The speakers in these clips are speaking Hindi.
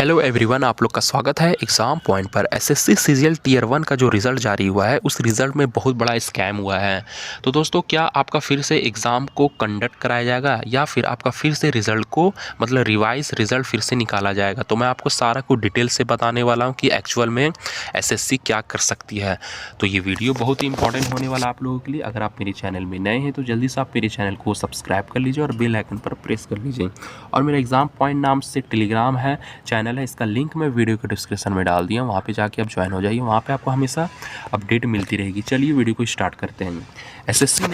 हेलो एवरीवन, आप लोग का स्वागत है एग्ज़ाम पॉइंट पर। एसएससी सीजीएल टीयर 1 का जो रिज़ल्ट जारी हुआ है उस रिज़ल्ट में बहुत बड़ा स्कैम हुआ है। तो दोस्तों, क्या आपका फिर से एग्ज़ाम को कंडक्ट कराया जाएगा या फिर आपका फिर से रिज़ल्ट को मतलब रिवाइज रिज़ल्ट फिर से निकाला जाएगा? तो मैं आपको सारा कुछ डिटेल से बताने वाला हूँ कि एक्चुअल में एसएससी क्या कर सकती है। तो ये वीडियो बहुत ही इंपॉर्टेंट होने वाला आप लोगों के लिए। अगर आप मेरे चैनल में नए हैं तो जल्दी से आप मेरे चैनल को सब्सक्राइब कर लीजिए और बेल आइकन पर प्रेस कर लीजिए। और मेरा एग्ज़ाम पॉइंट नाम से टेलीग्राम है चैनल है, इसका लिंक मैं वीडियो के डिस्क्रिप्शन में डाल दिया, वहाँ पे जाके आप ज्वाइन हो जाइए। वहाँ पे आपको हमेशा अपडेट मिलती रहेगी। चलिए वीडियो को स्टार्ट करते हैं। एसएससी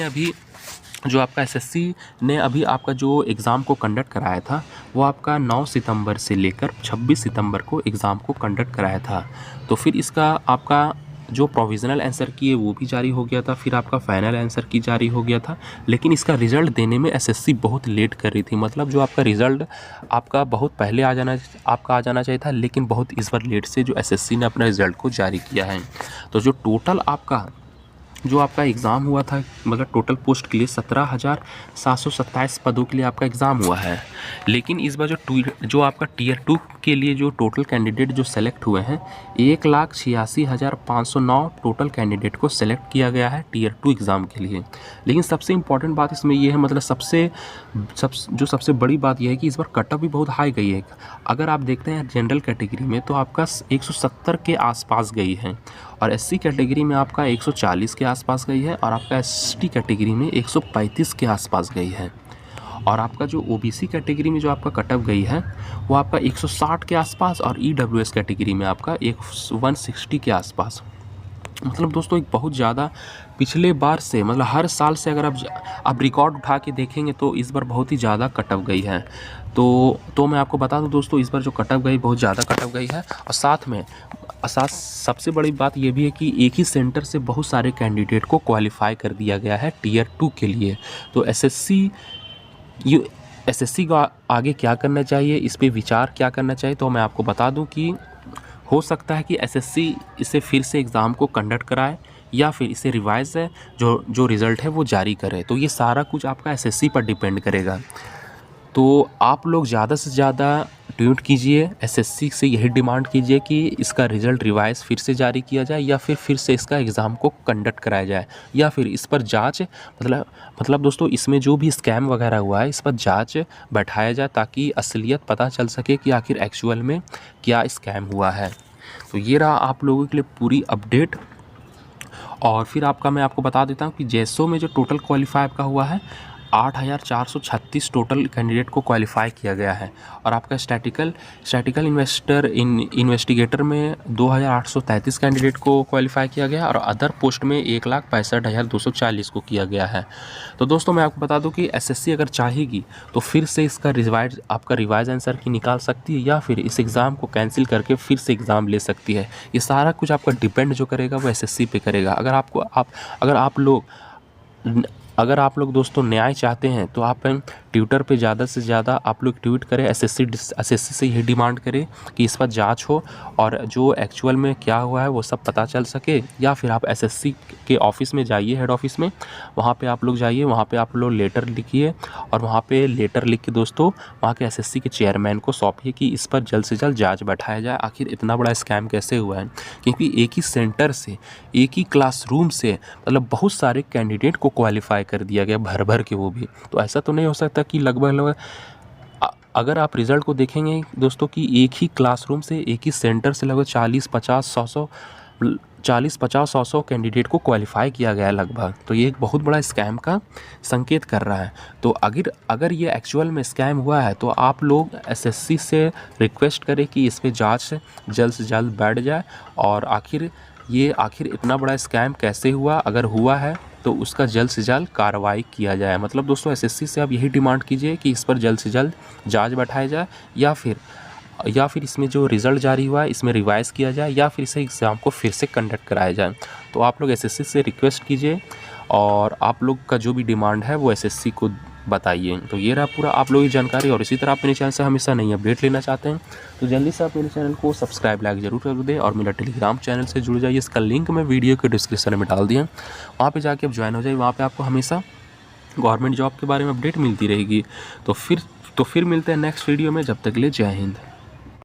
ने अभी आपका जो एग्ज़ाम को कंडक्ट कराया था वो आपका 9 सितंबर से लेकर 26 सितंबर को एग्ज़ाम को कंडक्ट कराया था। तो फिर इसका आपका जो प्रोविज़नल आंसर की है वो भी जारी हो गया था, फिर आपका फाइनल आंसर की जारी हो गया था। लेकिन इसका रिज़ल्ट देने में एसएससी बहुत लेट कर रही थी। मतलब जो आपका रिज़ल्ट आपका बहुत पहले आ जाना चाहिए था, लेकिन बहुत इस बार लेट से जो एसएससी ने अपना रिज़ल्ट को जारी किया है। तो जो टोटल आपका एग्ज़ाम हुआ था, मतलब टोटल पोस्ट के लिए 17,727 पदों के लिए आपका एग्ज़ाम हुआ है। लेकिन इस बार जो आपका टीयर 2 के लिए जो टोटल कैंडिडेट जो सेलेक्ट हुए हैं, 1,86,509 टोटल कैंडिडेट को सेलेक्ट किया गया है टीयर 2 एग्ज़ाम के लिए। लेकिन सबसे इम्पॉर्टेंट बात इसमें ये है, मतलब सबसे बड़ी बात यह है कि इस बार कट ऑफ भी बहुत हाई गई है। अगर आप देखते हैं जनरल कैटेगरी में तो आपका 170 के आसपास गई है, और एससी कैटेगरी में आपका 140 के आसपास गई है, और आपका एसटी कैटेगरी में 135 के आसपास गई है। और आपका जो ओबीसी कैटेगरी में जो आपका कट ऑफ गई है वो आपका 160 के आसपास, और ईडब्ल्यूएस कैटेगरी में आपका 160 के आसपास। मतलब दोस्तों, एक बहुत ज़्यादा पिछले बार से, मतलब हर साल से अगर आप रिकॉर्ड उठा के देखेंगे तो इस बार बहुत ही ज़्यादा कट ऑफ गई है। तो मैं आपको बता दूं दोस्तों, इस बार जो कट ऑफ गई बहुत ज़्यादा कट ऑफ गई है। और साथ सबसे बड़ी बात ये भी है कि एक ही सेंटर से बहुत सारे कैंडिडेट को क्वालिफाई कर दिया गया है टीयर 2 के लिए। तो एसएससी को आगे क्या करना चाहिए, इस पे विचार क्या करना चाहिए, तो मैं आपको बता दूं कि हो सकता है कि एसएससी इसे फिर से एग्ज़ाम को कंडक्ट कराए या फिर इसे रिवाइज है जो रिज़ल्ट है वो जारी करे। तो ये सारा कुछ आपका एसएससी पर डिपेंड करेगा। तो आप लोग ज़्यादा से ज़्यादा ट्वीट कीजिए, एसएससी से यही डिमांड कीजिए कि इसका रिज़ल्ट रिवाइज फिर से जारी किया जाए, या फिर से इसका एग्ज़ाम को कंडक्ट कराया जाए, या फिर इस पर जांच मतलब दोस्तों, इसमें जो भी स्कैम वगैरह हुआ है इस पर जांच बैठाया जाए, ताकि असलियत पता चल सके कि आखिर एक्चुअल में क्या स्कैम हुआ है। तो ये रहा आप लोगों के लिए पूरी अपडेट। और फिर मैं आपको बता देता हूँ कि जेएसओ में जो टोटल क्वालिफाई आपका हुआ है, 8,436 टोटल कैंडिडेट को क्वालिफाई किया गया है। और आपका स्टैटिकल इन्वेस्टिगेटर में 2,833 कैंडिडेट को क्वालिफाई किया गया, और अदर पोस्ट में 1,65,240 को किया गया है। तो दोस्तों, मैं आपको बता दूं कि एसएससी अगर चाहेगी तो फिर से इसका रिवाइज आंसर की निकाल सकती है, या फिर इस एग्ज़ाम को कैंसिल करके फिर से एग्ज़ाम ले सकती है। ये सारा कुछ आपका डिपेंड जो करेगा वो एसएससी पे करेगा। अगर आप लोग दोस्तों न्याय चाहते हैं तो आप ट्विटर पे ज़्यादा से ज़्यादा आप लोग ट्वीट करें, एसएससी से यही डिमांड करें कि इस पर जांच हो और जो एक्चुअल में क्या हुआ है वो सब पता चल सके। या फिर आप एसएससी के ऑफिस में जाइए, हेड ऑफिस में, वहाँ पे आप लोग जाइए, वहाँ पे आप लोग लेटर लिखिए, और वहाँ पे लेटर लिख के दोस्तों वहाँ के एसएससी के चेयरमैन को सौंपिए कि इस पर जल्द से जल्द जाँच बैठाया जाए, आखिर इतना बड़ा स्कैम कैसे हुआ है। क्योंकि एक ही सेंटर से, एक ही क्लासरूम से मतलब बहुत सारे कैंडिडेट को क्वालिफाई कर दिया गया, भर के वो भी। तो ऐसा तो नहीं हो सकता कि लगभग अगर आप रिज़ल्ट को देखेंगे दोस्तों कि एक ही क्लासरूम से, एक ही सेंटर से लगभग 40-50-100 कैंडिडेट को क्वालिफाई किया गया है लगभग। तो ये एक बहुत बड़ा स्कैम का संकेत कर रहा है। तो अगर ये एक्चुअल में स्कैम हुआ है तो आप लोग एसएससी से रिक्वेस्ट करें कि इस पर जाँच जल्द से जल्द बैठ जाए, और आखिर इतना बड़ा स्कैम कैसे हुआ, अगर हुआ है तो उसका जल्द से जल्द कार्रवाई किया जाए। मतलब दोस्तों, एसएससी से आप यही डिमांड कीजिए कि इस पर जल्द से जल्द जांच बैठाया जाए, या फिर इसमें जो रिज़ल्ट जारी हुआ है इसमें रिवाइज़ किया जाए, या फिर इसे एग्ज़ाम को फिर से कंडक्ट कराया जाए। तो आप लोग एसएससी से रिक्वेस्ट कीजिए और आप लोग का जो भी डिमांड है वो एसएससी को बताइए। तो ये रहा पूरा आप लोगों की जानकारी। और इसी तरह आप मेरे चैनल से हमेशा नई अपडेट लेना चाहते हैं तो जल्दी से आप मेरे चैनल को सब्सक्राइब लाइक ज़रूर कर दें, और मेरा टेलीग्राम चैनल से जुड़ जाइए। इसका लिंक मैं वीडियो के डिस्क्रिप्शन में डाल दिया, वहाँ पे जाके आप ज्वाइन हो जाइए। वहाँ पे आपको हमेशा गवर्नमेंट जॉब के बारे में अपडेट मिलती रहेगी। तो फिर मिलते हैं नेक्स्ट वीडियो में। जब तक के लिए जय हिंद।